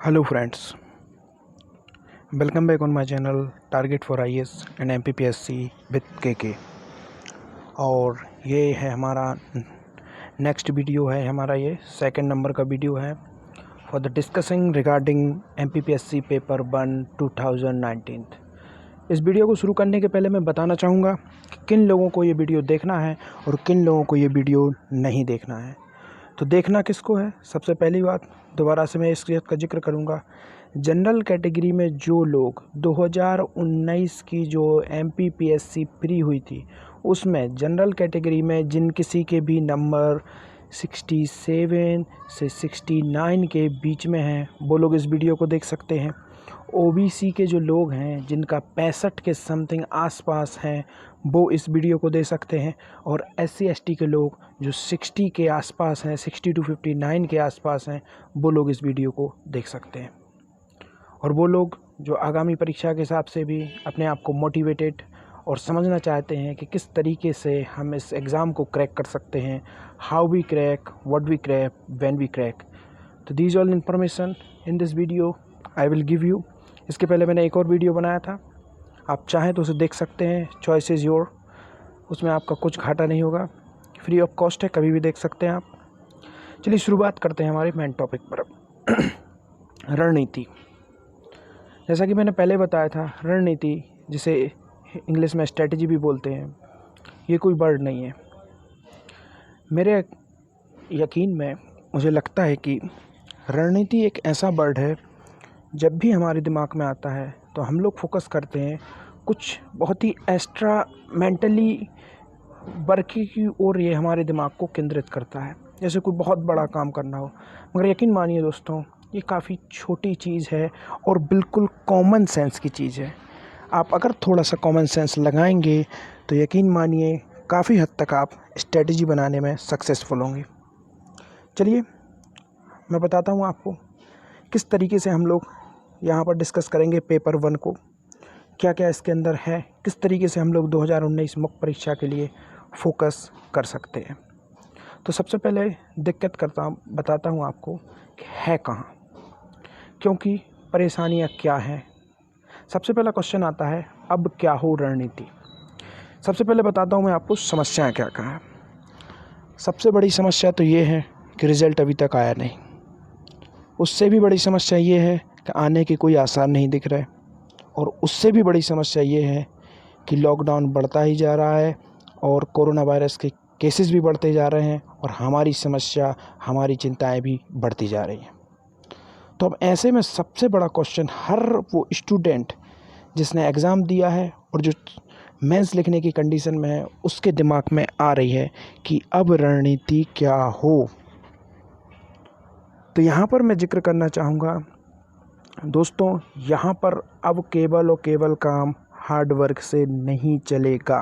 Hello friends, welcome back on my channel Target for IAS and MPPSC with KK। और ये है हमारा next video है, हमारा ये सेकंड नंबर का वीडियो है for the discussing regarding MPPSC paper 1 2019। इस वीडियो को शुरू करने के पहले मैं बताना चाहूँगा कि किन लोगों को ये वीडियो देखना है और किन लोगों को ये वीडियो नहीं देखना है। तो देखना किसको है, सबसे पहली बात दोबारा से मैं इस चीज़ का जिक्र करूँगा। जनरल कैटेगरी में जो लोग 2019 की जो MPPSC प्री हुई थी उसमें जनरल कैटेगरी में जिन किसी के भी नंबर 67 से 69 के बीच में हैं वो लोग इस वीडियो को देख सकते हैं। OBC के जो लोग हैं जिनका 65 के समथिंग आसपास हैं वो इस वीडियो को दे सकते हैं। और SC ST के लोग जो 60 के आसपास हैं, 60 to 59 के आसपास हैं, वो लोग इस वीडियो को देख सकते हैं। और वो लोग जो आगामी परीक्षा के हिसाब से भी अपने आप को मोटिवेटेड और समझना चाहते हैं कि किस तरीके से हम इस एग्ज़ाम को क्रैक कर सकते हैं, how we crack, what we crack, when we crack. तो these all information in this video I will give you. इसके पहले मैंने एक और वीडियो बनाया था, आप चाहें तो उसे देख सकते हैं, चॉइस इज़ योर। उसमें आपका कुछ घाटा नहीं होगा, फ्री ऑफ कॉस्ट है, कभी भी देख सकते हैं आप। चलिए शुरुआत करते हैं हमारे मेन टॉपिक पर अब। रणनीति, जैसा कि मैंने पहले बताया था, रणनीति जिसे इंग्लिश में स्ट्रेटजी भी बोलते हैं, ये कोई वर्ड नहीं है। मेरे यकीन में मुझे लगता है कि रणनीति एक ऐसा वर्ड है, जब भी हमारे दिमाग में आता है तो हम लोग फोकस करते हैं कुछ बहुत ही एक्स्ट्रा मेंटली वर्क की ओर, ये हमारे दिमाग को केंद्रित करता है, जैसे कोई बहुत बड़ा काम करना हो। मगर यकीन मानिए दोस्तों, ये काफ़ी छोटी चीज़ है और बिल्कुल कॉमन सेंस की चीज़ है। आप अगर थोड़ा सा कॉमन सेंस लगाएंगे तो यकीन मानिए काफ़ी हद तक आप स्ट्रेटजी बनाने में सक्सेसफुल होंगे। चलिए मैं बताता हूँ आपको किस तरीके से हम लोग यहाँ पर डिस्कस करेंगे पेपर 1 को, क्या क्या इसके अंदर है, किस तरीके से हम लोग 2019 मुख्य परीक्षा के लिए फोकस कर सकते हैं। तो सबसे पहले बताता हूँ आपको कि है कहाँ, क्योंकि परेशानियाँ क्या हैं। सबसे पहला क्वेश्चन आता है, अब क्या हो रणनीति। सबसे पहले बताता हूँ मैं आपको समस्याएं क्या कहाँ है। सबसे बड़ी समस्या तो ये है कि रिज़ल्ट अभी तक आया नहीं। उससे भी बड़ी समस्या ये है कि आने के कोई आसार नहीं दिख रहे। और उससे भी बड़ी समस्या ये है कि लॉकडाउन बढ़ता ही जा रहा है और कोरोना वायरस के केसेस भी बढ़ते जा रहे हैं और हमारी समस्या, हमारी चिंताएं भी बढ़ती जा रही हैं। तो अब ऐसे में सबसे बड़ा क्वेश्चन हर वो स्टूडेंट जिसने एग्ज़ाम दिया है और जो मेंस लिखने की कंडीशन में है उसके दिमाग में आ रही है कि अब रणनीति क्या हो। तो यहाँ पर मैं जिक्र करना चाहूँगा दोस्तों, यहाँ पर अब केवल और केवल काम हार्ड वर्क से नहीं चलेगा,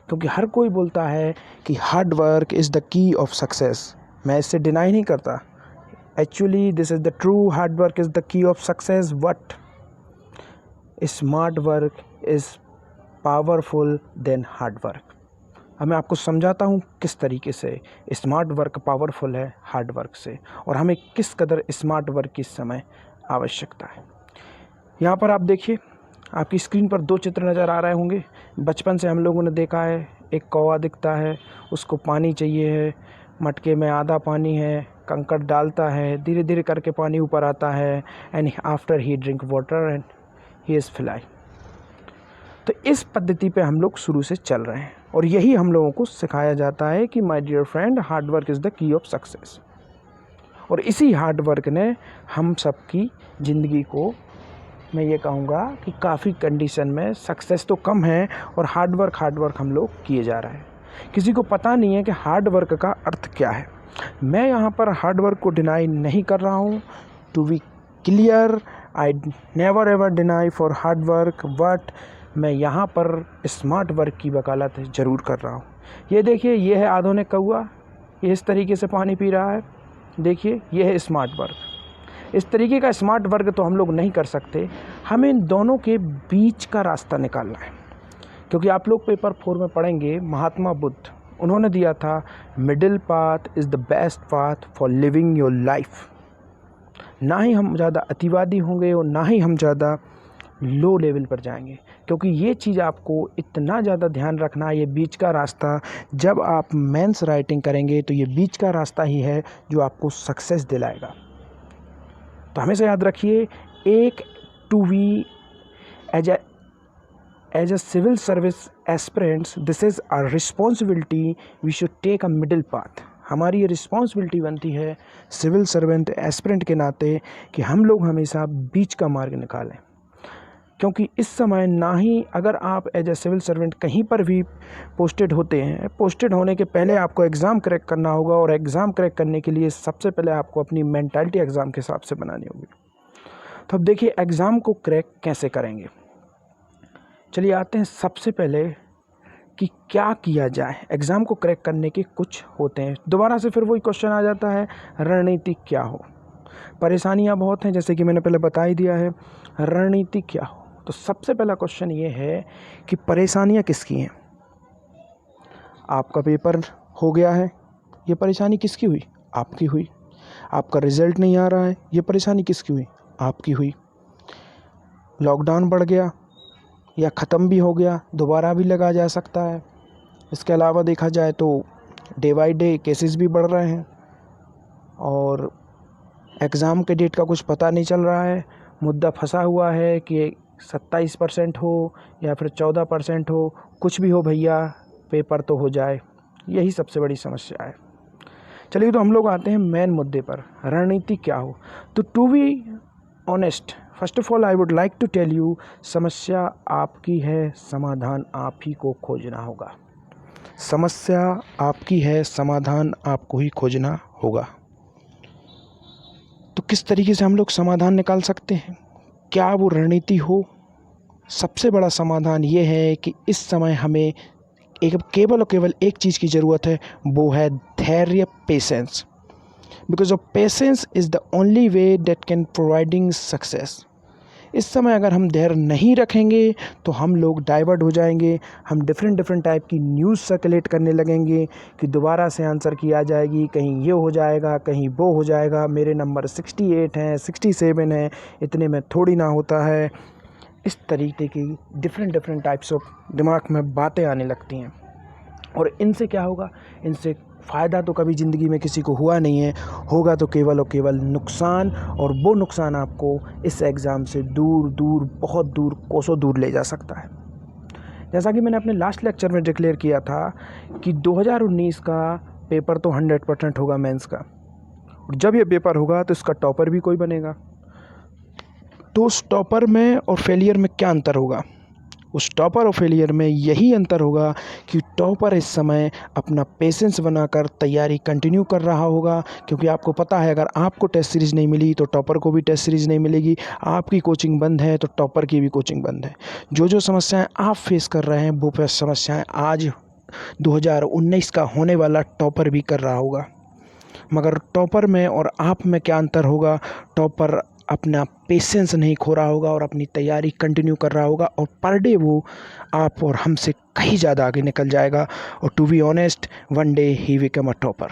क्योंकि हर कोई बोलता है कि hard work is the key of success. मैं इससे डिनाई नहीं करता, actually this is the true, hard work is the key of success, but smart work is powerful than hard work. अब मैं आपको समझाता हूँ किस तरीके से स्मार्ट वर्क पावरफुल है हार्ड वर्क से और हमें किस कदर स्मार्ट वर्क की समय आवश्यकता है। यहाँ पर आप देखिए, आपकी स्क्रीन पर 2 चित्र नज़र आ रहे होंगे। बचपन से हम लोगों ने देखा है, एक कौवा दिखता है, उसको पानी चाहिए है, मटके में आधा पानी है, कंकड़ डालता है, धीरे धीरे करके पानी ऊपर आता है, and after he drink water and he is fly. तो इस पद्धति पे हम लोग शुरू से चल रहे हैं और यही हम लोगों को सिखाया जाता है कि my dear friend, hard work is the key of success. और इसी हार्ड वर्क ने हम सबकी ज़िंदगी को, मैं ये कहूँगा कि काफ़ी कंडीशन में सक्सेस तो कम है और हार्ड वर्क हम लोग किए जा रहे हैं। किसी को पता नहीं है कि हार्ड वर्क का अर्थ क्या है। मैं यहाँ पर हार्ड वर्क को डिनाई नहीं कर रहा हूँ, to be clear, I never ever deny for hard work, but मैं यहाँ पर स्मार्ट वर्क की वकालत ज़रूर कर रहा हूँ। ये देखिए, ये है आधुनिक कौवा, ये इस तरीके से पानी पी रहा है, देखिए ये है स्मार्ट वर्क। इस तरीके का स्मार्ट वर्क तो हम लोग नहीं कर सकते, हमें इन दोनों के बीच का रास्ता निकालना है। क्योंकि आप लोग पेपर 4 में पढ़ेंगे, महात्मा बुद्ध उन्होंने दिया था, middle path is the best path for living your life. ना ही हम ज़्यादा अतिवादी होंगे और ना ही हम ज़्यादा लो लेवल पर जाएंगे, क्योंकि ये चीज़ आपको इतना ज़्यादा ध्यान रखना है। ये बीच का रास्ता, जब आप मेंस राइटिंग करेंगे तो ये बीच का रास्ता ही है जो आपको सक्सेस दिलाएगा। तो हमेशा याद रखिए, एक to we as a civil service aspirants, this is our responsibility, we should take a middle path. हमारी ये रिस्पॉन्सिबिलिटी बनती है सिविल सर्वेंट एस्पिरेंट के नाते कि हम लोग हमेशा बीच का मार्ग निकालें, क्योंकि इस समय ना ही अगर आप एज ए सिविल सर्वेंट कहीं पर भी पोस्टेड होते हैं, पोस्टेड होने के पहले आपको एग्ज़ाम क्रैक करना होगा, और एग्ज़ाम क्रैक करने के लिए सबसे पहले आपको अपनी मेंटालिटी एग्ज़ाम के हिसाब से बनानी होगी। तो अब देखिए एग्ज़ाम को क्रैक कैसे करेंगे। चलिए आते हैं सबसे पहले कि क्या किया जाए। एग्ज़ाम को क्रैक करने के कुछ होते हैं। दोबारा से फिर वही क्वेश्चन आ जाता है, रणनीति क्या हो। परेशानियां बहुत हैं, जैसे कि मैंने पहले बता ही दिया है, रणनीति क्या हो। तो सबसे पहला क्वेश्चन ये है कि परेशानियां किसकी हैं। आपका पेपर हो गया है, ये परेशानी किसकी हुई? आपकी हुई। आपका रिज़ल्ट नहीं आ रहा है, ये परेशानी किसकी हुई? आपकी हुई। लॉकडाउन बढ़ गया या ख़त्म भी हो गया, दोबारा भी लगा जा सकता है। इसके अलावा देखा जाए तो डे बाई डे केसेस भी बढ़ रहे हैं, और एग्ज़ाम के डेट का कुछ पता नहीं चल रहा है। मुद्दा फंसा हुआ है कि 27% हो या फिर 14% हो, कुछ भी हो भैया, पेपर तो हो जाए। यही सबसे बड़ी समस्या है। चलिए तो हम लोग आते हैं मेन मुद्दे पर, रणनीति क्या हो। तो to be honest, first of all I would like to tell you, समस्या आपकी है, समाधान आप ही को खोजना होगा। समस्या आपकी है, समाधान आपको ही खोजना होगा। तो किस तरीके से हम लोग समाधान निकाल सकते हैं, क्या वो रणनीति हो? सबसे बड़ा समाधान ये है कि इस समय हमें केवल और केवल एक चीज़ की ज़रूरत है, वो है धैर्य, patience. Because of patience is the only way that can providing success. इस समय अगर हम धैर्य नहीं रखेंगे तो हम लोग डाइवर्ट हो जाएंगे। हम डिफरेंट टाइप की न्यूज़ सर्कुलेट करने लगेंगे कि दोबारा से आंसर की आ जाएगी, कहीं ये हो जाएगा, कहीं वो हो जाएगा, मेरे नंबर 68 हैं, 67 हैं, इतने में थोड़ी ना होता है। इस तरीके की डिफरेंट टाइप्स ऑफ दिमाग में बातें आने लगती हैं, और इनसे क्या होगा? इनसे फ़ायदा तो कभी ज़िंदगी में किसी को हुआ नहीं है, होगा तो केवल और केवल नुकसान, और वो नुकसान आपको इस एग्ज़ाम से दूर दूर, बहुत दूर, कोसों दूर ले जा सकता है। जैसा कि मैंने अपने लास्ट लेक्चर में डिक्लेयर किया था कि 2019 का पेपर तो 100% होगा मेंस का, और जब ये पेपर होगा तो इसका टॉपर भी कोई बनेगा। तो उस टॉपर में और फेलियर में क्या अंतर होगा? उस टॉपर और फेलियर में यही अंतर होगा कि टॉपर इस समय अपना पेशेंस बनाकर तैयारी कंटिन्यू कर रहा होगा, क्योंकि आपको पता है अगर आपको टेस्ट सीरीज़ नहीं मिली तो टॉपर को भी टेस्ट सीरीज़ नहीं मिलेगी। आपकी कोचिंग बंद है तो टॉपर की भी कोचिंग बंद है। जो समस्याएं आप फेस कर रहे हैं वो समस्याएं आज 2019 का होने वाला टॉपर भी कर रहा होगा। मगर टॉपर में और आप में क्या अंतर होगा? टॉपर अपना पेशेंस नहीं खो रहा होगा और अपनी तैयारी कंटिन्यू कर रहा होगा, और पर डे वो आप और हमसे कहीं ज़्यादा आगे निकल जाएगा। और to be honest, one day ही become a topper.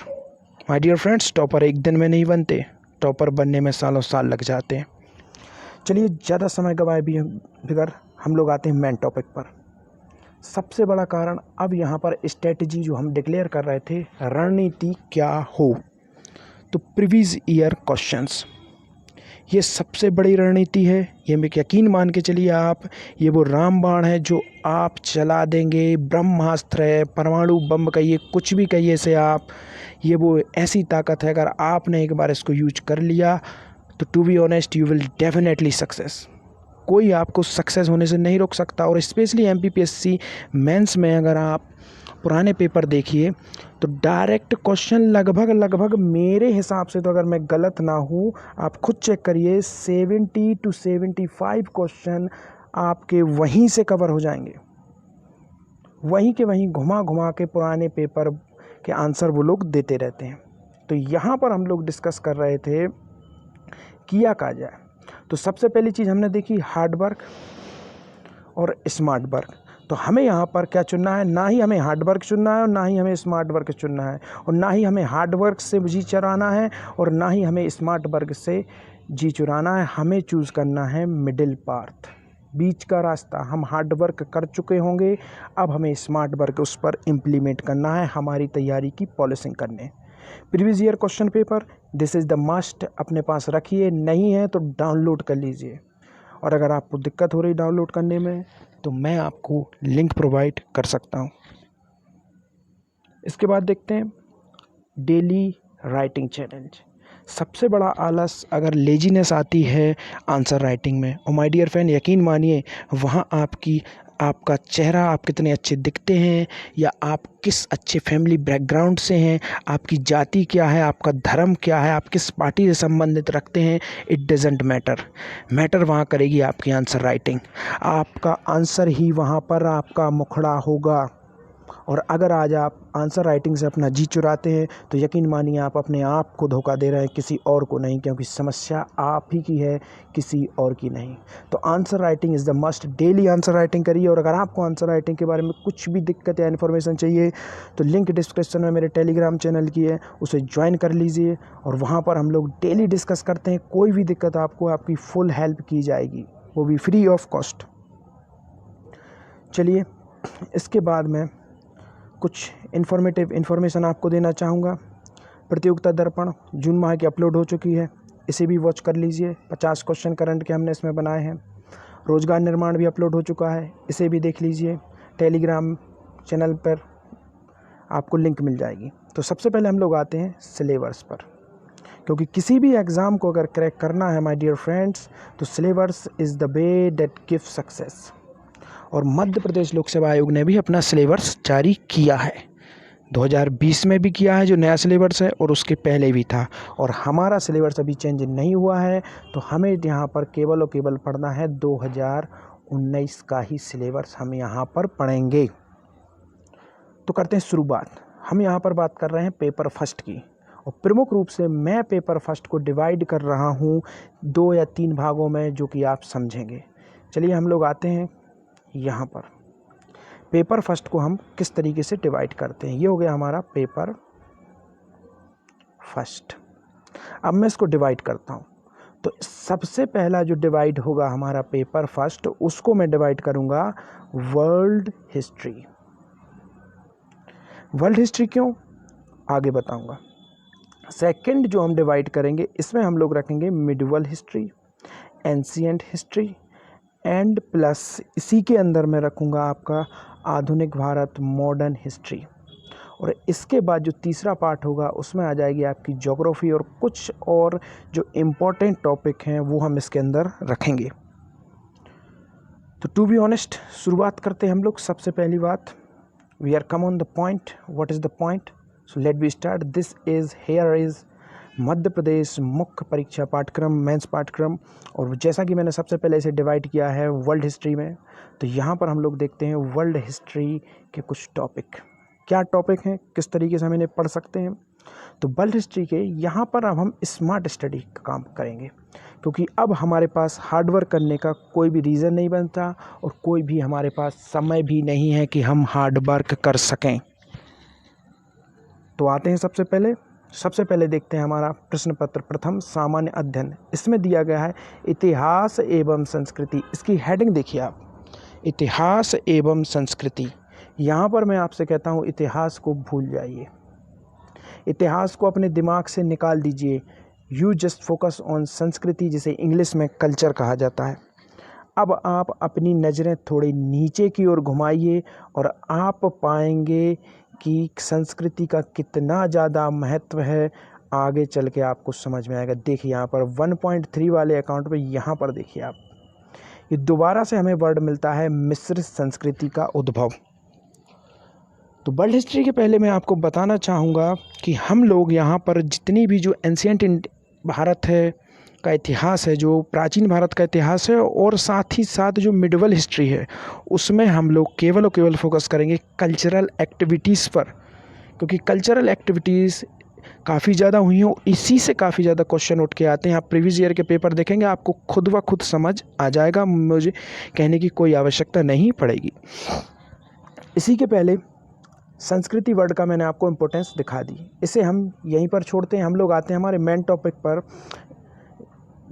My dear friends, topper एक दिन में नहीं बनते, टॉपर बनने में सालों साल लग जाते हैं। चलिए ज़्यादा समय गवाए भी बगैर हम लोग आते हैं मेन टॉपिक पर। सबसे बड़ा कारण अब यहाँ पर स्ट्रेटजी जो हम डिक्लेयर कर रहे थे, रणनीति क्या हो। तो प्रीवियस ईयर क्वेश्चंस, ये सबसे बड़ी रणनीति है। ये मैं यकीन मान के चलिए आप, ये वो रामबाण है जो आप चला देंगे, ब्रह्मास्त्र है, परमाणु बम कहिए, कुछ भी कहिए इसे आप, ये वो ऐसी ताकत है, अगर आपने एक बार इसको यूज कर लिया तो to be honest you will definitely success. कोई आपको सक्सेस होने से नहीं रोक सकता। और स्पेशली MPPSC मेंस में अगर आप पुराने पेपर देखिए तो डायरेक्ट क्वेश्चन लगभग मेरे हिसाब से, तो अगर मैं गलत ना हूँ आप खुद चेक करिए, 70 to 75 क्वेश्चन आपके वहीं से कवर हो जाएंगे। वहीं के वहीं घुमा के पुराने पेपर के आंसर वो लोग देते रहते हैं। तो यहाँ पर हम लोग डिस्कस कर रहे थे किया क्या जाए। तो सबसे पहली चीज़ हमने देखी हार्ड वर्क और स्मार्ट वर्क। तो हमें यहाँ पर क्या चुनना है? ना ही हमें हार्ड वर्क चुनना है और ना ही हमें स्मार्ट वर्क चुनना है, और ना ही हमें हार्ड वर्क से जी चराना है और ना ही हमें स्मार्ट वर्क से जी चुराना है, हमें चूज़ करना है मिडिल पाथ, बीच का रास्ता। हम हार्ड वर्क कर चुके होंगे, अब हमें स्मार्ट वर्क उस पर इम्प्लीमेंट करना है, हमारी तैयारी की पॉलिशिंग करने। Previous year question paper, this is the must, अपने पास रखिए, नहीं है तो डाउनलोड कर लीजिए। और अगर आपको दिक्कत हो रही डाउनलोड करने में तो मैं आपको लिंक प्रोवाइड कर सकता हूँ। इसके बाद देखते हैं डेली राइटिंग चैलेंज। सबसे बड़ा आलस अगर लेजीनेस आती है आंसर राइटिंग में, और माय डियर फ्रेंड यकीन मानिए वहाँ आपका चेहरा, आप कितने अच्छे दिखते हैं या आप किस अच्छे फैमिली बैकग्राउंड से हैं, आपकी जाति क्या है, आपका धर्म क्या है, आप किस पार्टी से संबंधित रखते हैं, इट डजेंट मैटर वहाँ करेगी आपकी आंसर राइटिंग। आपका आंसर ही वहाँ पर आपका मुखड़ा होगा। और अगर आज आप आंसर राइटिंग से अपना जी चुराते हैं तो यकीन मानिए आप अपने आप को धोखा दे रहे हैं, किसी और को नहीं, क्योंकि समस्या आप ही की है, किसी और की नहीं। तो answer writing is the must, daily answer writing करिए। और अगर आपको आंसर राइटिंग के बारे में कुछ भी दिक्कत या इन्फॉर्मेशन चाहिए तो लिंक डिस्क्रिप्शन में मेरे टेलीग्राम चैनल की है, उसे ज्वाइन कर लीजिए। और वहाँ पर हम लोग डेली डिस्कस करते हैं, कोई भी दिक्कत आपको, आपकी फुल हेल्प की जाएगी, वो भी फ्री ऑफ कॉस्ट। चलिए, इसके बाद में कुछ इन्फॉर्मेशन आपको देना चाहूँगा। प्रतियोगिता दर्पण जून माह की अपलोड हो चुकी है, इसे भी वॉच कर लीजिए। 50 क्वेश्चन करंट के हमने इसमें बनाए हैं। रोजगार निर्माण भी अपलोड हो चुका है, इसे भी देख लीजिए। टेलीग्राम चैनल पर आपको लिंक मिल जाएगी। तो सबसे पहले हम लोग आते हैं सिलेबस पर, क्योंकि किसी भी एग्ज़ाम को अगर क्रैक करना है माय डियर फ्रेंड्स तो syllabus is the way that give success. और मध्य प्रदेश लोक सेवा आयोग ने भी अपना सिलेबस जारी किया है, 2020 में भी किया है जो नया सिलेबस है, और उसके पहले भी था। और हमारा सिलेबस अभी चेंज नहीं हुआ है, तो हमें यहाँ पर केवल और केवल पढ़ना है 2019 का ही सिलेबस हम यहाँ पर पढ़ेंगे। तो करते हैं शुरुआत। हम यहाँ पर बात कर रहे हैं पेपर फर्स्ट की, और प्रमुख रूप से मैं पेपर फर्स्ट को डिवाइड कर रहा हूँ 2 या 3 भागों में, जो कि आप समझेंगे। चलिए हम लोग आते हैं यहाँ पर। पेपर फर्स्ट को हम किस तरीके से डिवाइड करते हैं, ये हो गया हमारा पेपर फर्स्ट। अब मैं इसको डिवाइड करता हूँ, तो सबसे पहला जो डिवाइड होगा हमारा पेपर फर्स्ट, उसको मैं डिवाइड करूँगा वर्ल्ड हिस्ट्री। वर्ल्ड हिस्ट्री क्यों, आगे बताऊँगा। सेकंड जो हम डिवाइड करेंगे, इसमें हम लोग रखेंगे medieval history, ancient history, and plus इसी के अंदर मैं रखूँगा आपका आधुनिक भारत, मॉडर्न हिस्ट्री। और इसके बाद जो तीसरा पार्ट होगा उसमें आ जाएगी आपकी ज्योग्राफी, और कुछ और जो इम्पोर्टेंट टॉपिक हैं वो हम इसके अंदर रखेंगे। तो टू बी ऑनेस्ट, शुरुआत करते हैं हम लोग। सबसे पहली बात, we are come on the point, what is the point, so let be start. This is here is Madhya Pradesh मुख्य परीक्षा पाठ्यक्रम, मेंस पाठ्यक्रम। और जैसा कि मैंने सबसे पहले इसे डिवाइड किया है वर्ल्ड हिस्ट्री में, तो यहाँ पर हम लोग देखते हैं वर्ल्ड हिस्ट्री के कुछ टॉपिक। क्या टॉपिक हैं, किस तरीके से हम इन्हें पढ़ सकते हैं। तो वर्ल्ड हिस्ट्री के यहाँ पर अब हम स्मार्ट स्टडी का काम करेंगे, क्योंकि अब हमारे पास हार्ड वर्क करने का कोई भी रीज़न नहीं बनता, और कोई भी हमारे पास समय भी नहीं है कि हम हार्ड वर्क कर सकें। तो आते हैं सबसे पहले देखते हैं हमारा प्रश्न पत्र प्रथम सामान्य अध्ययन। इसमें दिया गया है इतिहास एवं संस्कृति। इसकी हेडिंग देखिए आप, इतिहास एवं संस्कृति। यहाँ पर मैं आपसे कहता हूँ इतिहास को भूल जाइए, इतिहास को अपने दिमाग से निकाल दीजिए। यू जस्ट फोकस ऑन संस्कृति, जिसे इंग्लिश में कल्चर कहा जाता है। अब आप अपनी नज़रें थोड़ी नीचे की ओर घुमाइए और आप पाएंगे कि संस्कृति का कितना ज़्यादा महत्व है, आगे चल के आपको समझ में आएगा। देखिए यहाँ पर 1.3 वाले अकाउंट पे यहाँ पर देखिए आप, ये दोबारा से हमें वर्ड मिलता है मिश्र संस्कृति का उद्भव। तो वर्ल्ड हिस्ट्री के पहले मैं आपको बताना चाहूँगा कि हम लोग यहाँ पर जितनी भी जो एंशिएंट भारत है का इतिहास है, जो प्राचीन भारत का इतिहास है, और साथ ही साथ जो मिडिवल हिस्ट्री है, उसमें हम लोग केवल और केवल फोकस करेंगे कल्चरल एक्टिविटीज़ पर, क्योंकि कल्चरल एक्टिविटीज़ काफ़ी ज़्यादा हुई हैं, इसी से काफ़ी ज़्यादा क्वेश्चन उठ के आते हैं। आप प्रीवियस ईयर के पेपर देखेंगे, आपको खुद व खुद समझ आ जाएगा, मुझे कहने की कोई आवश्यकता नहीं पड़ेगी। इसी के पहले संस्कृति वर्ड का मैंने आपको इम्पोर्टेंस दिखा दी, इसे हम यहीं पर छोड़ते हैं। हम लोग आते हैं हमारे मेन टॉपिक पर,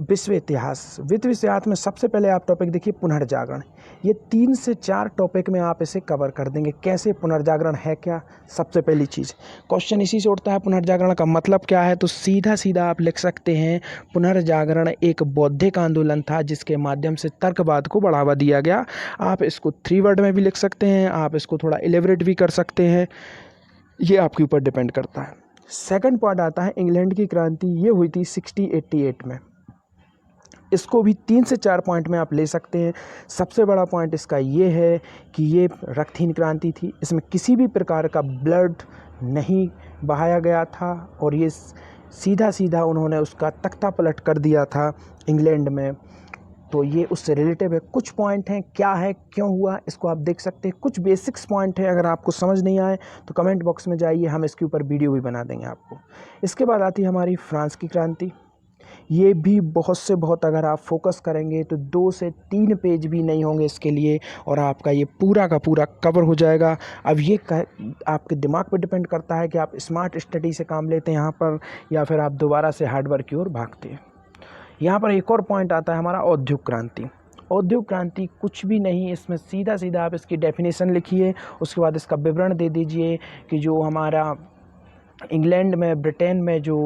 विश्व इतिहास में सबसे पहले आप टॉपिक देखिए पुनर्जागरण। ये 3 से 4 टॉपिक में आप इसे कवर कर देंगे। कैसे, पुनर्जागरण है क्या, सबसे पहली चीज़ क्वेश्चन इसी से उठता है, पुनर्जागरण का मतलब क्या है। तो सीधा सीधा आप लिख सकते हैं, पुनर्जागरण एक बौद्धिक आंदोलन था जिसके माध्यम से तर्कवाद को बढ़ावा दिया गया। आप इसको 3 वर्ड में भी लिख सकते हैं, आप इसको थोड़ा एलेबरेट भी कर सकते हैं, ये आपके ऊपर डिपेंड करता है। सेकंड पार्ट आता है इंग्लैंड की क्रांति। ये हुई थी 1688 में। इसको भी 3 से 4 पॉइंट में आप ले सकते हैं। सबसे बड़ा पॉइंट इसका ये है कि ये रक्तहीन क्रांति थी। इसमें किसी भी प्रकार का ब्लड नहीं बहाया गया था और ये सीधा सीधा उन्होंने उसका तख्ता पलट कर दिया था इंग्लैंड में। तो ये उससे रिलेटिव है। कुछ पॉइंट हैं, क्या है, क्यों हुआ, इसको आप देख सकते हैं। कुछ बेसिक्स पॉइंट है, अगर आपको समझ नहीं आए तो कमेंट बॉक्स में जाइए, हम इसके ऊपर वीडियो भी बना देंगे आपको। इसके बाद आती है हमारी फ्रांस की क्रांति। ये भी बहुत से बहुत, अगर आप फोकस करेंगे तो 2 से 3 पेज भी नहीं होंगे इसके लिए और आपका ये पूरा का पूरा कवर हो जाएगा। अब ये आपके दिमाग पर डिपेंड करता है कि आप स्मार्ट स्टडी से काम लेते हैं यहाँ पर या फिर आप दोबारा से हार्डवर्क की ओर भागते हैं। यहाँ पर एक और पॉइंट आता है हमारा औद्योगिक क्रांति। औद्योगिक क्रांति कुछ भी नहीं, इसमें सीधा सीधा आप इसकी डेफिनेशन लिखिए, उसके बाद इसका विवरण दे दीजिए कि जो हमारा इंग्लैंड में, ब्रिटेन में जो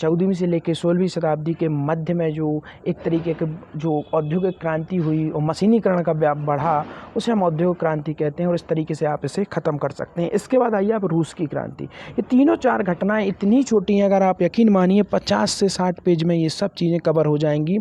14वीं से लेकर 16वीं शताब्दी के मध्य में जो एक तरीके के जो औद्योगिक क्रांति हुई और मशीनीकरण का व्याप बढ़ा, उसे हम औद्योगिक क्रांति कहते हैं और इस तरीके से आप इसे ख़त्म कर सकते हैं। इसके बाद आइए आप रूस की क्रांति। ये तीनों 4 घटनाएं इतनी छोटी हैं, अगर आप यकीन मानिए 50 से 60 पेज में ये सब चीज़ें कवर हो जाएंगी।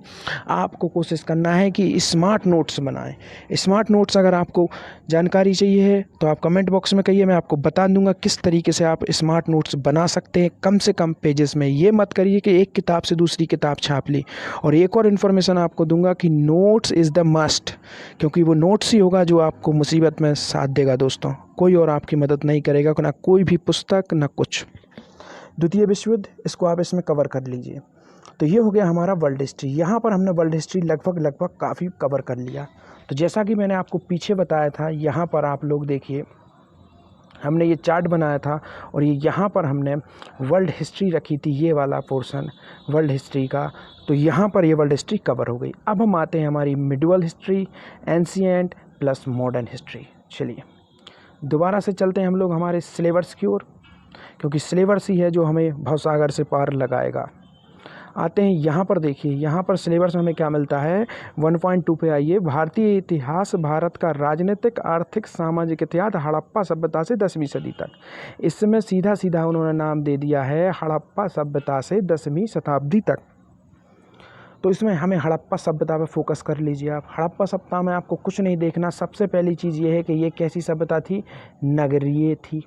आपको कोशिश करना है कि स्मार्ट नोट्स बनाएं। स्मार्ट नोट्स अगर आपको जानकारी चाहिए है तो आप कमेंट बॉक्स में कहिए, मैं आपको बता दूंगा किस तरीके से आप स्मार्ट नोट्स बना सकते हैं कम से कम पेजेस में। ये मत करिए कि एक किताब से दूसरी किताब छाप ली। और एक और इन्फॉर्मेशन आपको दूंगा कि नोट्स इज़ द मस्ट, क्योंकि वो नोट्स ही होगा जो आपको मुसीबत में साथ देगा दोस्तों। कोई और आपकी मदद नहीं करेगा, ना कोई भी पुस्तक, ना कुछ। द्वितीय विश्व युद्ध, इसको आप इसमें कवर कर लीजिए। तो ये हो गया हमारा वर्ल्ड हिस्ट्री। यहाँ पर हमने वर्ल्ड हिस्ट्री लगभग काफ़ी कवर कर लिया। तो जैसा कि मैंने आपको पीछे बताया था, यहाँ पर आप लोग देखिए, हमने ये चार्ट बनाया था और ये यहाँ पर हमने वर्ल्ड हिस्ट्री रखी थी, ये वाला पोर्शन वर्ल्ड हिस्ट्री का। तो यहाँ पर ये वर्ल्ड हिस्ट्री कवर हो गई। अब हम आते हैं हमारी medieval history, ancient plus modern history. चलिए दोबारा से चलते हैं हम लोग हमारे सिलेबस की ओर, क्योंकि सिलेबस ही है जो हमें भवसागर से पार लगाएगा। आते हैं यहाँ पर, देखिए यहाँ पर सिलेबस में हमें क्या मिलता है। 1.2 पे आइए, भारतीय इतिहास, भारत का राजनीतिक, आर्थिक, सामाजिक इतिहास हड़प्पा सभ्यता से 10वीं सदी तक। इसमें सीधा सीधा उन्होंने नाम दे दिया है हड़प्पा सभ्यता से 10वीं शताब्दी तक। तो इसमें हमें हड़प्पा सभ्यता पर फोकस कर लीजिए आप। हड़प्पा सभ्यता में आपको कुछ नहीं देखना। सबसे पहली चीज़ ये है कि ये कैसी सभ्यता थी, नगरीय थी।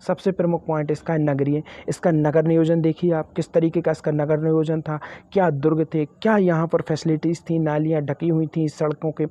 सबसे प्रमुख पॉइंट इसका है नगरीय। इसका नगर नियोजन देखिए आप, किस तरीके का इसका नगर नियोजन था, क्या दुर्ग थे, क्या यहाँ पर फैसिलिटीज़ थी, नालियाँ ढकी हुई थी, सड़कों के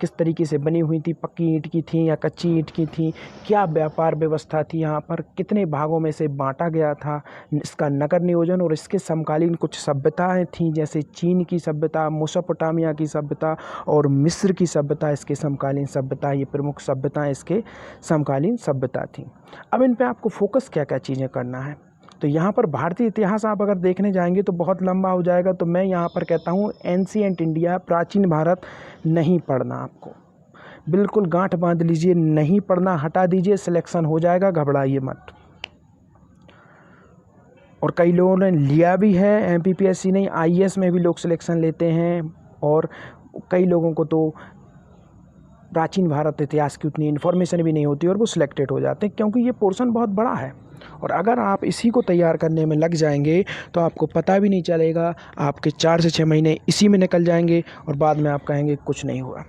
किस तरीके से बनी हुई थी, पक्की ईंट की थी या कच्ची ईंट की थी, क्या व्यापार व्यवस्था थी, यहाँ पर कितने भागों में से बांटा गया था, इसका नगर नियोजन। और इसके समकालीन कुछ सभ्यताएँ थीं, जैसे चीन की सभ्यता, मेसोपोटामिया की सभ्यता और मिस्र की सभ्यता इसके समकालीन सभ्यता। ये प्रमुख सभ्यताएँ इसके समकालीन सभ्यता थीं। अब इन पे आपको फोकस क्या क्या चीज़ें करना है। तो यहाँ पर भारतीय इतिहास आप अगर देखने जाएंगे तो बहुत लंबा हो जाएगा, तो मैं यहाँ पर कहता हूँ एंशिएंट इंडिया, प्राचीन भारत नहीं पढ़ना। आपको बिल्कुल गांठ बांध लीजिए, नहीं पढ़ना, हटा दीजिए, सिलेक्शन हो जाएगा, घबराइए मत। और कई लोगों ने लिया भी है, MPPSC नहीं, IAS में भी लोग सिलेक्शन लेते हैं। और कई लोगों को तो प्राचीन भारत इतिहास की उतनी इन्फॉर्मेशन भी नहीं होती और वो सिलेक्टेड हो जाते हैं, क्योंकि ये पोर्शन बहुत बड़ा है। और अगर आप इसी को तैयार करने में लग जाएंगे तो आपको पता भी नहीं चलेगा, आपके 4 से 6 महीने इसी में निकल जाएंगे और बाद में आप कहेंगे कुछ नहीं हुआ।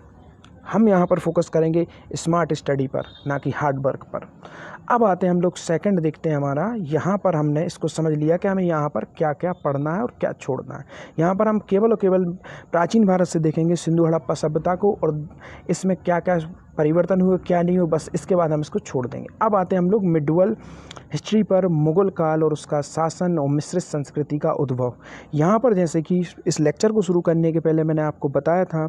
हम यहाँ पर फोकस करेंगे स्मार्ट स्टडी पर, ना कि हार्ड वर्क पर। अब आते हैं हम लोग सेकंड देखते हैं हमारा। यहाँ पर हमने इसको समझ लिया कि हमें यहाँ पर क्या क्या पढ़ना है और क्या छोड़ना है। यहाँ पर हम केवल और केवल प्राचीन भारत से देखेंगे, सिंधु हड़प्पा सभ्यता को, और इसमें क्या क्या परिवर्तन हुए क्या नहीं हुए, बस इसके बाद हम इसको छोड़ देंगे। अब आते हैं हम लोग मिडवल हिस्ट्री पर, मुगल काल और उसका शासन और मिश्रित संस्कृति का उद्भव। यहाँ पर जैसे कि इस लेक्चर को शुरू करने के पहले मैंने आपको बताया था,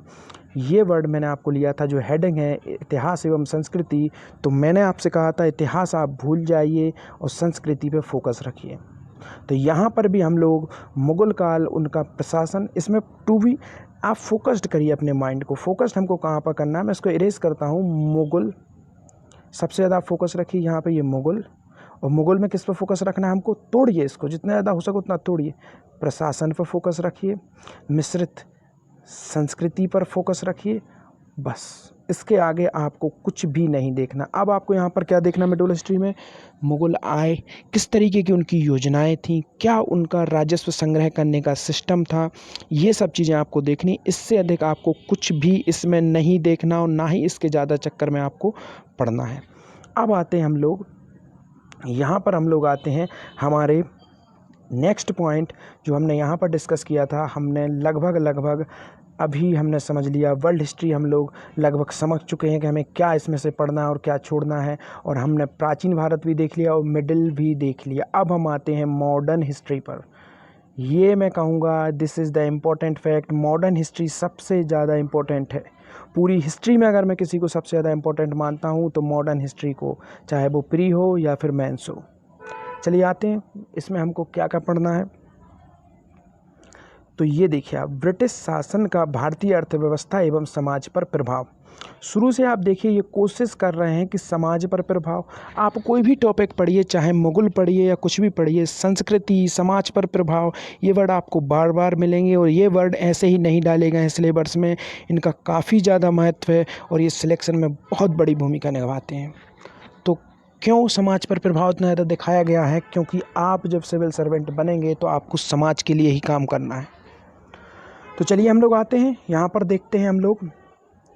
ये वर्ड मैंने आपको लिया था जो हेडिंग है इतिहास एवं संस्कृति। तो मैंने आपसे कहा था इतिहास आप भूल जाइए और संस्कृति पे फोकस रखिए। तो यहाँ पर भी हम लोग मुग़ल काल, उनका प्रशासन, इसमें टू भी आप फोकस्ड करिए अपने माइंड को। फोकस्ड हमको कहाँ पर करना है, मैं इसको इरेज करता हूँ। मुग़ल सबसे ज़्यादा फोकस रखिए यहाँ पे, ये मुग़ल। और मुग़ल में किस पर फोकस रखना है हमको, तोड़िए इसको, जितना ज़्यादा हो सके उतना तोड़िए। प्रशासन पर फोकस रखिए, मिश्रित संस्कृति पर फोकस रखिए, बस इसके आगे आपको कुछ भी नहीं देखना। अब आपको यहाँ पर क्या देखना मिडल हिस्ट्री में, मुग़ल आए, किस तरीके की उनकी योजनाएं थी, क्या उनका राजस्व संग्रह करने का सिस्टम था, ये सब चीज़ें आपको देखनी। इससे अधिक आपको कुछ भी इसमें नहीं देखना और ना ही इसके ज़्यादा चक्कर में आपको पढ़ना है। अब आते हैं हम लोग, यहाँ पर हम लोग आते हैं हमारे नेक्स्ट पॉइंट जो हमने यहाँ पर डिस्कस किया था। हमने लगभग अभी हमने समझ लिया, वर्ल्ड हिस्ट्री हम लोग लगभग समझ चुके हैं कि हमें क्या इसमें से पढ़ना है और क्या छोड़ना है, और हमने प्राचीन भारत भी देख लिया और मिडिल भी देख लिया। अब हम आते हैं मॉडर्न हिस्ट्री पर। ये मैं कहूँगा this is the important fact, modern history सबसे ज़्यादा इम्पोर्टेंट है। पूरी हिस्ट्री में अगर मैं किसी को सबसे ज़्यादा इम्पोर्टेंट मानता हूँ तो मॉडर्न हिस्ट्री को, चाहे वो प्री हो या फिर मेंस हो। चलिए आते हैं इसमें हमको क्या क्या पढ़ना है। तो ये देखिए आप, ब्रिटिश शासन का भारतीय अर्थव्यवस्था एवं समाज पर प्रभाव। शुरू से आप देखिए ये कोशिश कर रहे हैं कि समाज पर प्रभाव, आप कोई भी टॉपिक पढ़िए, चाहे मुग़ल पढ़िए या कुछ भी पढ़िए, संस्कृति, समाज पर प्रभाव, ये वर्ड आपको बार बार मिलेंगे। और ये वर्ड ऐसे ही नहीं डाले गए हैं सिलेबस में, इनका काफ़ी ज़्यादा महत्व है और ये सिलेक्शन में बहुत बड़ी भूमिका निभाते हैं। तो क्यों समाज पर प्रभाव इतना ज़्यादा दिखाया गया है, क्योंकि आप जब सिविल सर्वेंट बनेंगे तो आपको समाज के लिए ही काम करना है। तो चलिए हम लोग आते हैं, यहाँ पर देखते हैं हम लोग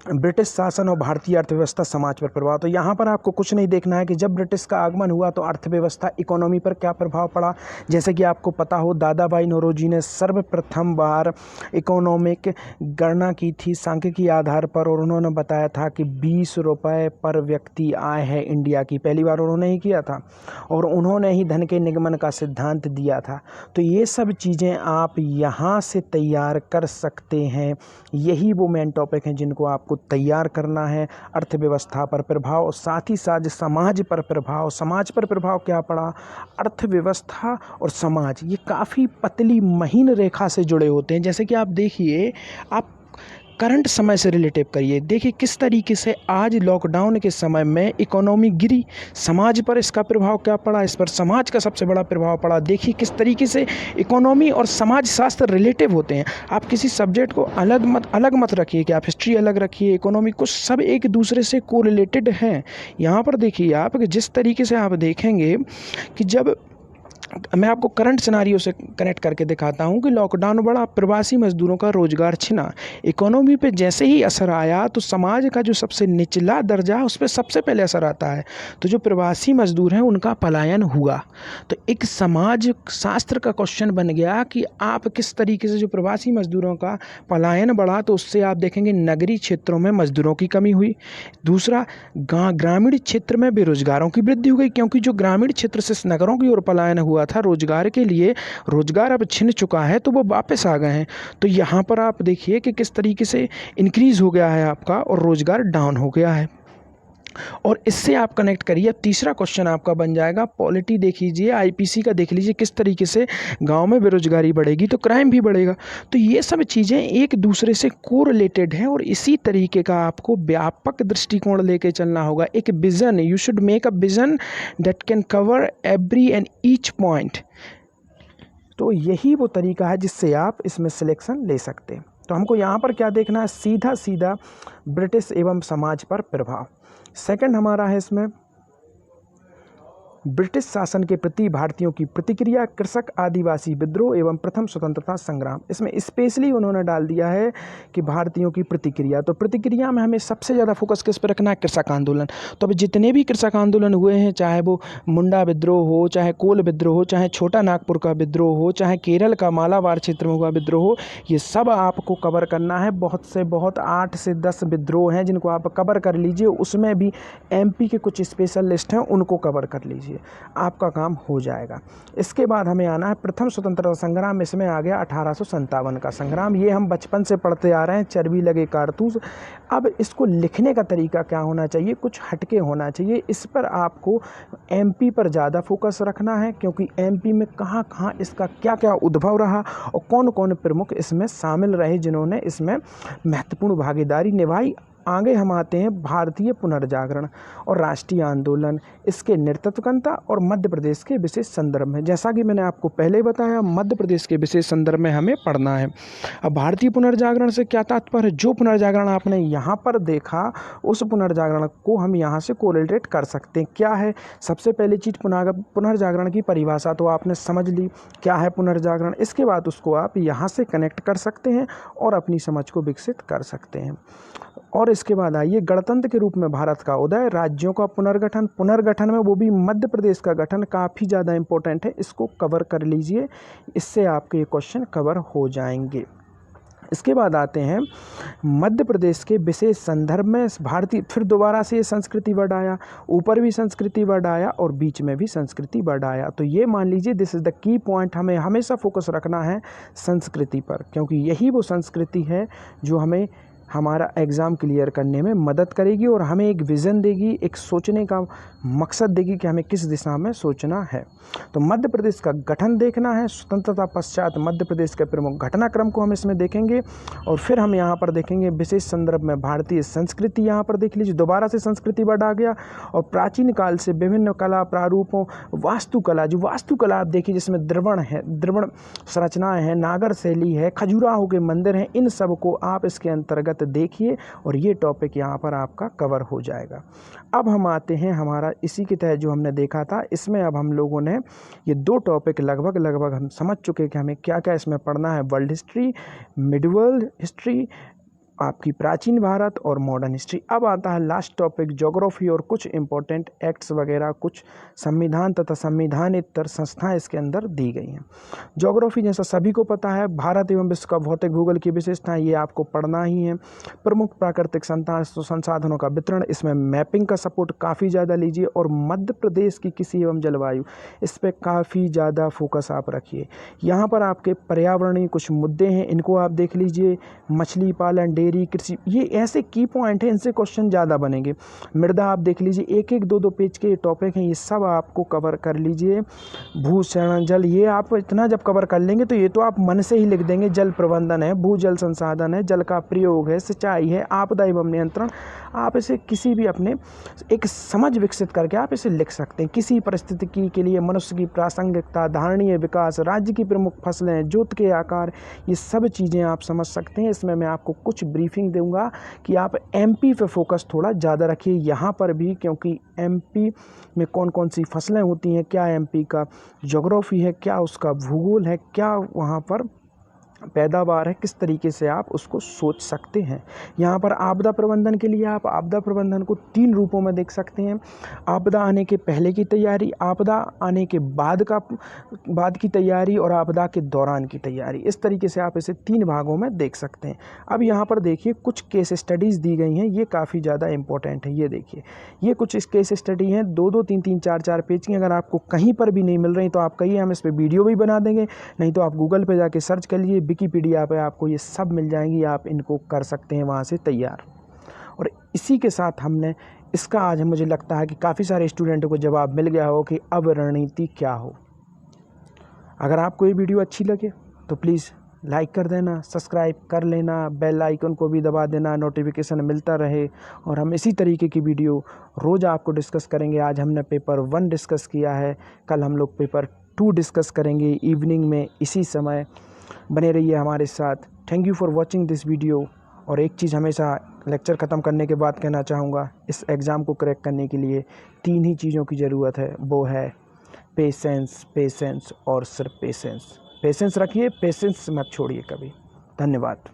ब्रिटिश शासन और भारतीय अर्थव्यवस्था समाज पर प्रभाव। तो यहाँ पर आपको कुछ नहीं देखना है कि जब ब्रिटिश का आगमन हुआ तो अर्थव्यवस्था, इकोनॉमी पर क्या प्रभाव पड़ा। जैसे कि आपको पता हो, दादा भाई नौरोजी ने सर्वप्रथम बार इकोनॉमिक गणना की थी सांख्यिकी आधार पर, और उन्होंने बताया था कि 20 रुपये पर व्यक्ति आय है इंडिया की, पहली बार उन्होंने ही किया था, और उन्होंने ही धन के निगमन का सिद्धांत दिया था। तो ये सब चीज़ें आप यहाँ से तैयार कर सकते हैं। यही वो मेन टॉपिक हैं जिनको आपको तैयार करना है। अर्थव्यवस्था पर प्रभाव और साथ ही साथ समाज पर प्रभाव। समाज पर प्रभाव क्या पड़ा, अर्थव्यवस्था और समाज ये काफ़ी पतली महीन रेखा से जुड़े होते हैं। जैसे कि आप देखिए, आप करंट समय से रिलेटिव करिए, देखिए किस तरीके से आज लॉकडाउन के समय में इकोनॉमी गिरी, समाज पर इसका प्रभाव क्या पड़ा, इस पर समाज का सबसे बड़ा प्रभाव पड़ा। देखिए किस तरीके से इकोनॉमी और समाज शास्त्र रिलेटिव होते हैं। आप किसी सब्जेक्ट को अलग मत रखिए कि आप हिस्ट्री अलग रखिए, इकोनॉमी, कुछ सब एक दूसरे से कोरिलेटेड हैं। यहाँ पर देखिए आप कि जिस तरीके से आप देखेंगे कि जब मैं आपको करंट सिनारियो से कनेक्ट करके दिखाता हूँ कि लॉकडाउन बढ़ा, प्रवासी मजदूरों का रोजगार छिना, इकोनॉमी पे जैसे ही असर आया तो समाज का जो सबसे निचला दर्जा है उस पर सबसे पहले असर आता है। तो जो प्रवासी मजदूर हैं उनका पलायन हुआ। तो एक समाज शास्त्र का क्वेश्चन बन गया कि आप किस तरीके से, जो प्रवासी मजदूरों का पलायन बढ़ा तो उससे आप देखेंगे नगरीय क्षेत्रों में मजदूरों की कमी हुई। दूसरा, ग्रामीण क्षेत्र में बेरोजगारों की वृद्धि हो गई, क्योंकि जो ग्रामीण क्षेत्र से नगरों की ओर पलायन हुआ था रोजगार के लिए, रोजगार अब छिन चुका है तो वो वापस आ गए हैं। तो यहाँ पर आप देखिए कि किस तरीके से इंक्रीज हो गया है आपका और रोजगार डाउन हो गया है। और इससे आप कनेक्ट करिए। अब तीसरा क्वेश्चन आपका बन जाएगा, पॉलिटी देख लीजिए, आईपीसी का देख लीजिए, किस तरीके से गांव में बेरोजगारी बढ़ेगी तो क्राइम भी बढ़ेगा। तो ये सब चीज़ें एक दूसरे से कोरिलेटेड हैं और इसी तरीके का आपको व्यापक दृष्टिकोण लेके चलना होगा। एक vision, you should make a vision that can cover every and each point. तो यही वो तरीका है जिससे आप इसमें सिलेक्शन ले सकते हैं। तो हमको यहाँ पर क्या देखना है, सीधा ब्रिटिश एवं समाज पर प्रभाव। सेकंड हमारा है इसमें ब्रिटिश शासन के प्रति भारतीयों की प्रतिक्रिया, कृषक आदिवासी विद्रोह एवं प्रथम स्वतंत्रता संग्राम। इसमें स्पेशली उन्होंने डाल दिया है कि भारतीयों की प्रतिक्रिया। तो प्रतिक्रिया में हमें सबसे ज़्यादा फोकस किस पर रखना है, कृषक आंदोलन। तो अब जितने भी कृषक आंदोलन हुए हैं, चाहे वो मुंडा विद्रोह हो, चाहे कोल विद्रोह हो, चाहे छोटा नागपुर का विद्रोह हो, चाहे केरल का मालाबार क्षेत्र में हुआ विद्रोह हो, ये सब आपको कवर करना है। बहुत से बहुत 8 से 10 विद्रोह हैं जिनको आप कवर कर लीजिए। उसमें भी एमपी के कुछ स्पेशल लिस्ट हैं, उनको कवर कर लीजिए। लीजिए, आपका काम हो जाएगा। इसके बाद हमें आना है प्रथम स्वतंत्रता संग्राम। इसमें आ गया 1857 का संग्राम। ये हम बचपन से पढ़ते आ रहे हैं, चर्बी लगे कारतूस। अब इसको लिखने का तरीका क्या होना चाहिए, कुछ हटके होना चाहिए। इस पर आपको एमपी पर ज़्यादा फोकस रखना है, क्योंकि एमपी में कहाँ कहाँ इसका क्या क्या उद्भव रहा और कौन कौन प्रमुख इसमें शामिल रहे जिन्होंने इसमें महत्वपूर्ण भागीदारी निभाई। आगे हम आते हैं भारतीय पुनर्जागरण और राष्ट्रीय आंदोलन, इसके नेतृत्वकर्ता और मध्य प्रदेश के विशेष संदर्भ में। जैसा कि मैंने आपको पहले बताया, मध्य प्रदेश के विशेष संदर्भ में हमें पढ़ना है। अब भारतीय पुनर्जागरण से क्या तात्पर्य है, जो पुनर्जागरण आपने यहाँ पर देखा उस पुनर्जागरण को हम यहाँ से कोरिलेट कर सकते हैं। क्या है, सबसे पहली चीज़ पुनर्जागरण की परिभाषा तो आपने समझ ली, क्या है पुनर्जागरण। इसके बाद उसको आप यहाँ से कनेक्ट कर सकते हैं और अपनी समझ को विकसित कर सकते हैं। और इसके बाद आइए गणतंत्र के रूप में भारत का उदय, राज्यों का पुनर्गठन में वो भी मध्य प्रदेश का गठन काफ़ी ज़्यादा इम्पोर्टेंट है, इसको कवर कर लीजिए, इससे आपके ये क्वेश्चन कवर हो जाएंगे। इसके बाद आते हैं मध्य प्रदेश के विशेष संदर्भ में भारतीय, फिर दोबारा से ये संस्कृति वर्ड आया, ऊपर भी संस्कृति वर्ड आया और बीच में भी संस्कृति वर्ड आया। तो ये मान लीजिए दिस इज़ द की पॉइंट, हमें हमेशा फोकस रखना है संस्कृति पर, क्योंकि यही वो संस्कृति है जो हमें हमारा एग्ज़ाम क्लियर करने में मदद करेगी और हमें एक विज़न देगी, एक सोचने का मकसद देगी कि हमें किस दिशा में सोचना है। तो मध्य प्रदेश का गठन देखना है, स्वतंत्रता पश्चात मध्य प्रदेश के प्रमुख घटनाक्रम को हम इसमें देखेंगे और फिर हम यहाँ पर देखेंगे विशेष संदर्भ में भारतीय संस्कृति। यहाँ पर देख लीजिए दोबारा से संस्कृति वर्ड आ गया और प्राचीन काल से विभिन्न कला प्रारूपों, वास्तुकला, जो वास्तुकला आप देखिए जिसमें द्रवण है, द्रवण संरचनाएँ हैं, नागर शैली है, खजुराहो के मंदिर हैं, इन सब को आप इसके अंतर्गत देखिए और ये टॉपिक यहाँ पर आपका कवर हो जाएगा। अब हम आते हैं हमारा इसी के तहत जो हमने देखा था, इसमें अब हम लोगों ने ये दो टॉपिक लगभग हम समझ चुके कि हमें क्या क्या इसमें पढ़ना है। वर्ल्ड हिस्ट्री, मिडिवल हिस्ट्री, आपकी प्राचीन भारत और मॉडर्न हिस्ट्री। अब आता है लास्ट टॉपिक ज्योग्राफी और कुछ इंपॉर्टेंट एक्ट्स वगैरह, कुछ संविधान तथा संविधानेतर संस्थाएं इसके अंदर दी गई हैं। ज्योग्राफी जैसा सभी को पता है, भारत एवं विश्व का भौतिक भूगोल की विशेषताएं, ये आपको पढ़ना ही है। प्रमुख प्राकृतिक संसाधनों का वितरण, इसमें मैपिंग का सपोर्ट काफ़ी ज़्यादा लीजिए और मध्य प्रदेश की कृषि एवं जलवायु, इस पर काफ़ी ज़्यादा फोकस आप रखिए। यहाँ पर आपके पर्यावरणीय कुछ मुद्दे हैं, इनको आप देख लीजिए। मछली पालन, डेयरी, कृषि, ये ऐसे की पॉइंट है, इनसे क्वेश्चन ज़्यादा बनेंगे। मृदा आप देख लीजिए, एक एक दो दो पेज के टॉपिक हैं, ये सब आपको कवर कर लीजिए। भूषण जल, ये आप इतना जब कवर कर लेंगे तो ये तो आप मन से ही लिख देंगे। जल प्रबंधन है, भूजल संसाधन है, जल का प्रयोग है, सिंचाई है, आपदा एवं नियंत्रण, आप इसे किसी भी अपने एक समझ विकसित करके आप इसे लिख सकते हैं। किसी परिस्थिति के लिए मनुष्य की प्रासंगिकता, धारणीय विकास, राज्य की प्रमुख फसलें, जोत के आकार, ये सब चीज़ें आप समझ सकते हैं। इसमें मैं आपको कुछ ब्रीफिंग दूंगा कि आप एमपी पे फोकस थोड़ा ज़्यादा रखिए यहाँ पर भी, क्योंकि एमपी में कौन कौन सी फसलें होती हैं, क्या एमपी का ज्योग्राफी है, क्या उसका भूगोल है, क्या वहाँ पर पैदावार है, किस तरीके से आप उसको सोच सकते हैं। यहाँ पर आपदा प्रबंधन के लिए आप आपदा प्रबंधन को 3 रूपों में देख सकते हैं। आपदा आने के पहले की तैयारी, आपदा आने के बाद की तैयारी और आपदा के दौरान की तैयारी। इस तरीके से आप इसे 3 भागों में देख सकते हैं। अब यहाँ पर देखिए कुछ केस स्टडीज़ दी गई हैं, ये काफ़ी ज़्यादा इंपॉर्टेंट है। ये देखिए, ये कुछ केस स्टडी हैं, 2-2, 3-3, 4-4 पेज की। अगर आपको कहीं पर भी नहीं मिल रही तो आप कहिए, हम इस पर वीडियो भी बना देंगे, नहीं तो आप गूगल पर जाके सर्च कर लीजिए, विकिपीडिया पे आपको ये सब मिल जाएंगी, आप इनको कर सकते हैं वहाँ से तैयार। और इसी के साथ हमने इसका आज मुझे लगता है कि काफ़ी सारे स्टूडेंटों को जवाब मिल गया हो कि अब रणनीति क्या हो। अगर आपको ये वीडियो अच्छी लगे तो प्लीज़ लाइक कर देना, सब्सक्राइब कर लेना, बेल आइकन को भी दबा देना, नोटिफिकेशन मिलता रहे और हम इसी तरीके की वीडियो रोज़ आपको डिस्कस करेंगे। आज हमने पेपर 1 डिस्कस किया है, कल हम लोग पेपर 2 डिस्कस करेंगे इवनिंग में इसी समय। बने रहिए हमारे साथ। Thank you for watching this video. और एक चीज़ हमेशा लेक्चर ख़त्म करने के बाद कहना चाहूँगा, इस एग्ज़ाम को क्रैक करने के लिए 3 ही चीज़ों की ज़रूरत है, वो है पेशेंस, पेशेंस और सिर्फ पेशेंस। पेशेंस रखिए, पेशेंस मत छोड़िए कभी। धन्यवाद।